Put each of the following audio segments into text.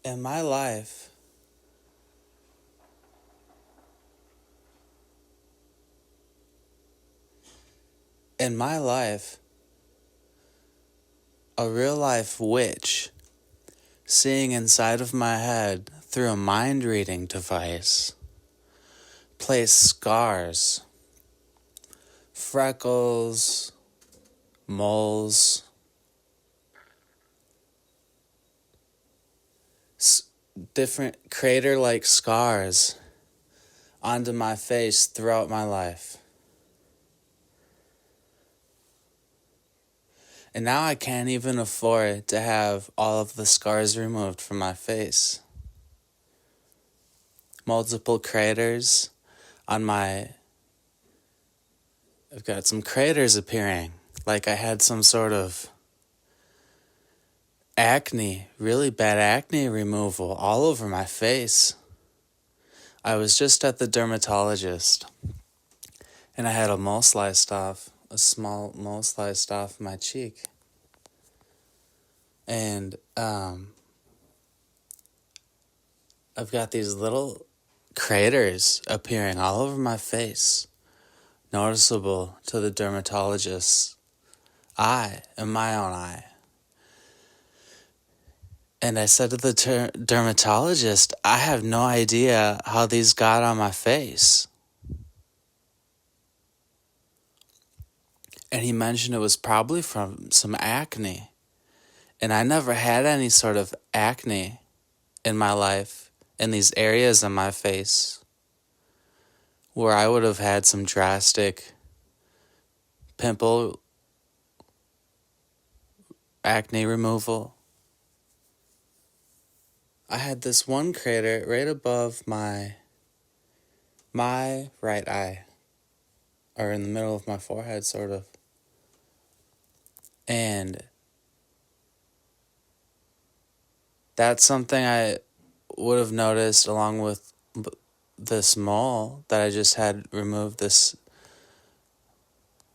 In my life, in my life, a real life witch seeing inside of my head through a mind reading device placed scars, freckles, moles, different crater-like scars onto my face throughout my life. And now I can't even afford to have all of the scars removed from my face. Multiple craters on my... I've got some craters appearing, like I had some sort of acne, really bad acne removal all over my face. I was just at the dermatologist, and I had a mole sliced off, a small mole sliced off my cheek. And I've got these little craters appearing all over my face, noticeable to the dermatologist's eye and my own eye. And I said to the dermatologist, I have no idea how these got on my face. And he mentioned it was probably from some acne. And I never had any sort of acne in my life, in these areas on my face, where I would have had some drastic pimple acne removal. I had this one crater right above my right eye, or in the middle of my forehead, sort of. And that's something I would have noticed along with this mole that I just had removed.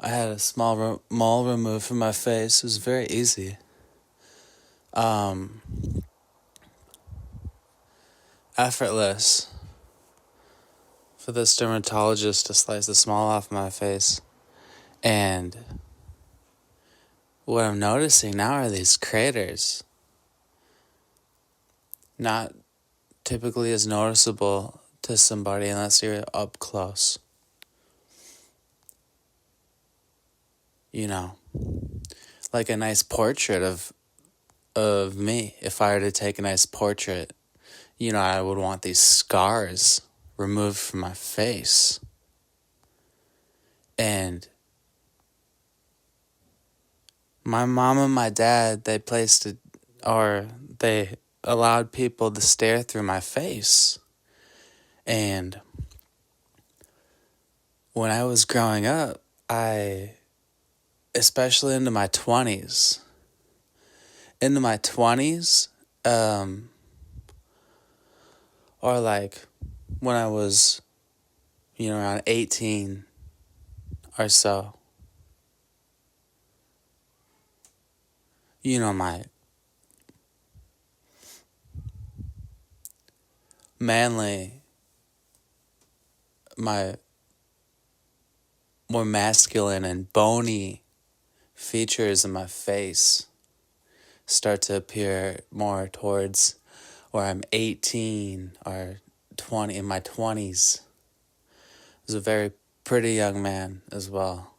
I had a small mole removed from my face. It was very easy. Effortless for this dermatologist to slice the small off my face. And what I'm noticing now are these craters. Not typically as noticeable to somebody unless you're up close. You know, like a nice portrait of me. If I were to take a nice portrait, you know, I would want these scars removed from my face. And my mom and my dad, they allowed people to stare through my face. And when I was growing up, especially into my 20s, or like when I was, around 18 or so, my my more masculine and bony features in my face start to appear more towards where I'm 18 or 20, in my 20s. I was a very pretty young man as well.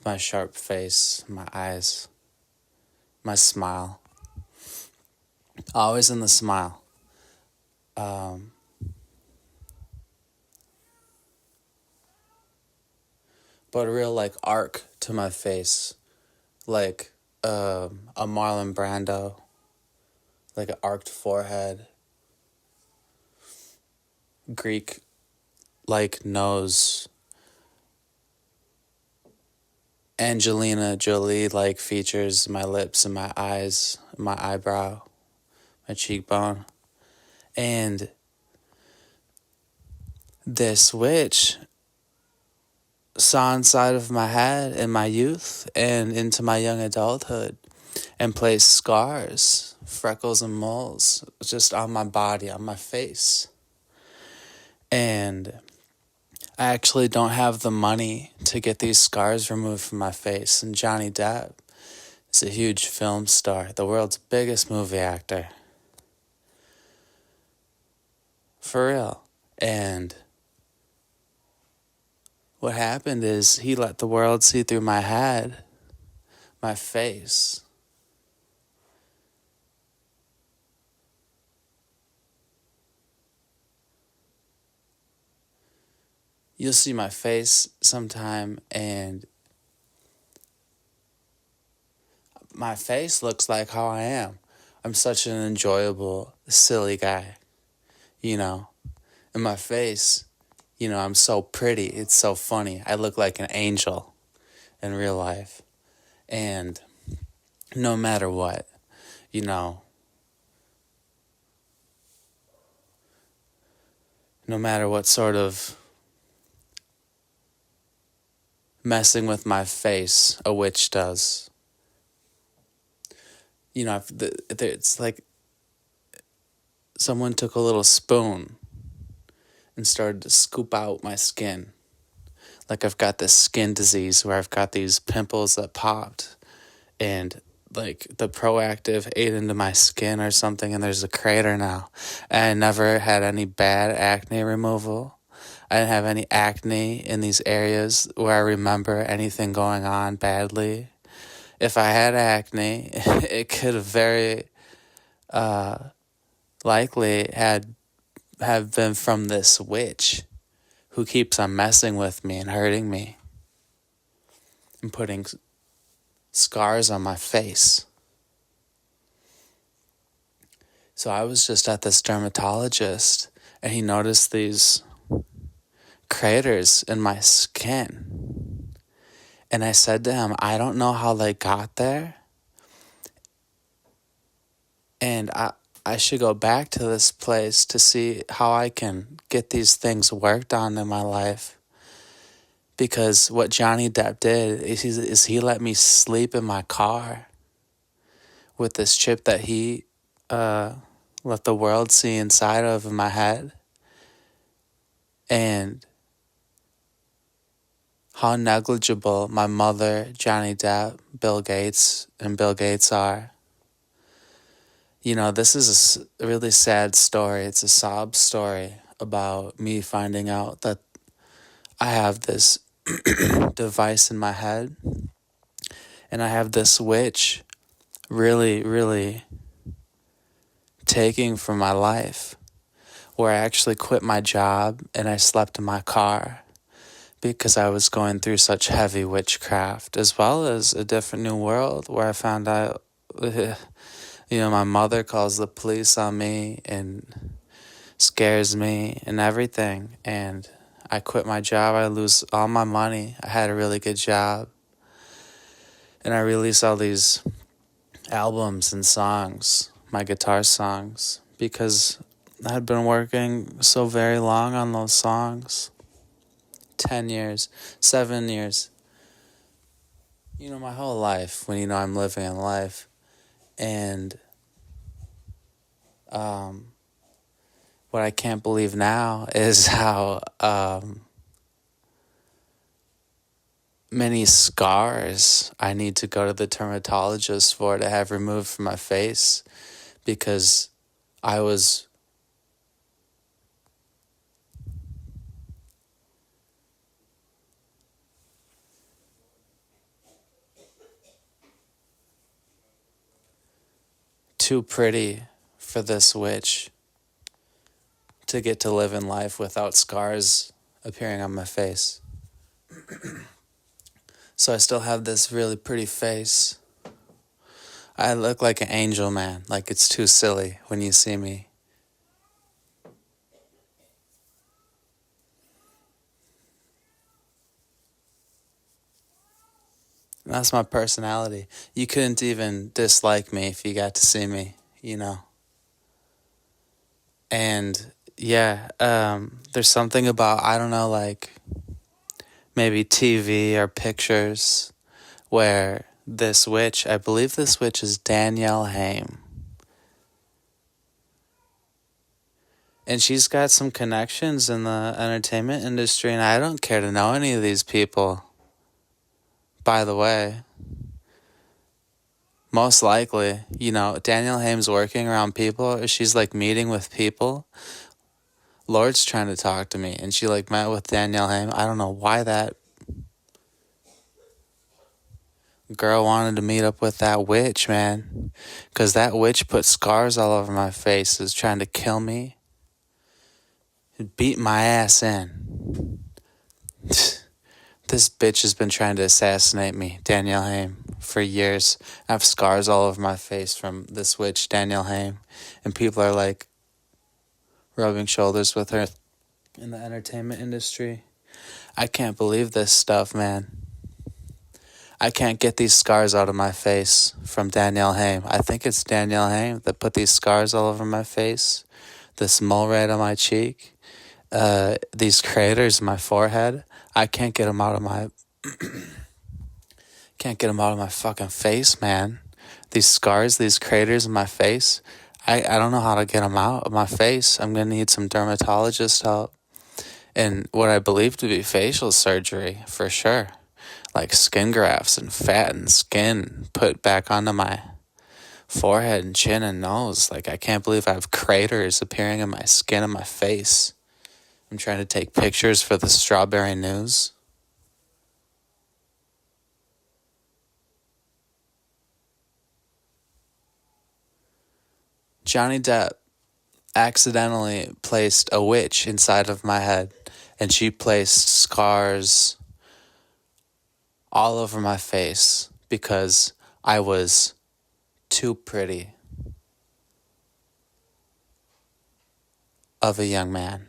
My sharp face, my eyes, my smile. Always in the smile. But a real arc to my face, like a Marlon Brando, like an arched forehead, Greek nose, Angelina Jolie features, my lips and my eyes, my eyebrow, my cheekbone. And this witch saw inside of my head in my youth and into my young adulthood and place scars, freckles and moles just on my body, on my face. And I actually don't have the money to get these scars removed from my face. And Johnny Depp is a huge film star, the world's biggest movie actor. For real. And what happened is he let the world see through my head, my face. You'll see my face sometime, and my face looks like how I am. I'm such an enjoyable, silly guy, you know. And my face, you know, I'm so pretty. It's so funny. I look like an angel in real life. And no matter what, you know, no matter what sort of messing with my face a witch does, you know, it's like someone took a little spoon and started to scoop out my skin. Like I've got this skin disease where I've got these pimples that popped, and like the Proactive ate into my skin or something, and there's a crater now. And I never had any bad acne removal. I didn't have any acne in these areas where I remember anything going on badly. If I had acne, it could have very likely have been from this witch who keeps on messing with me and hurting me and putting scars on my face. So I was just at this dermatologist, and he noticed these craters in my skin. And I said to him, I don't know how they got there. And I should go back to this place to see how I can get these things worked on in my life. Because what Johnny Depp did is he let me sleep in my car with this chip that he let the world see inside of in my head. And how negligible my mother, Johnny Depp, Bill Gates are. You know, this is a really sad story. It's a sob story about me finding out that I have this device in my head, and I have this witch really, really taking from my life, where I actually quit my job and I slept in my car because I was going through such heavy witchcraft, as well as a different new world where I found out, you know, my mother calls the police on me and scares me and everything. And I quit my job. I lose all my money. I had a really good job. And I release all these albums and songs, my guitar songs, because I had been working so very long on those songs. 10 years, 7 years. You know, my whole life, when you know I'm living in life. And what I can't believe now is how many scars I need to go to the dermatologist for to have removed from my face, because I was too pretty for this witch to get to live in life without scars appearing on my face. So I still have this really pretty face. I look like an angel, man. Like, it's too silly when you see me. And that's my personality. You couldn't even dislike me if you got to see me, you know. And yeah, there's something about, I don't know, like maybe TV or pictures where this witch. I believe this witch is Danielle Haim. And she's got some connections in the entertainment industry, and I don't care to know any of these people. By the way, most likely, Danielle Haim's working around people. She's like meeting with people. Lord's trying to talk to me, and she like met with Danielle Haim. I don't know why that girl wanted to meet up with that witch, man. Because that witch put scars all over my face, is trying to kill me. Beat my ass in. This bitch has been trying to assassinate me, Danielle Haim, for years. I have scars all over my face from this witch, Danielle Haim. And people are like rubbing shoulders with her in the entertainment industry. I can't believe this stuff, man. I can't get these scars out of my face from Danielle Haim. I think it's Danielle Haim that put these scars all over my face. This mole right on my cheek. These craters in my forehead. I can't get them out of my fucking face, man. These scars, these craters in my face. I don't know how to get them out of my face. I'm gonna need some dermatologist help. And what I believe to be facial surgery, for sure. Like skin grafts and fat and skin put back onto my forehead and chin and nose. Like, I can't believe I have craters appearing in my skin and my face. I'm trying to take pictures for the Strawberry News. Johnny Depp accidentally placed a witch inside of my head, and she placed scars all over my face because I was too pretty of a young man.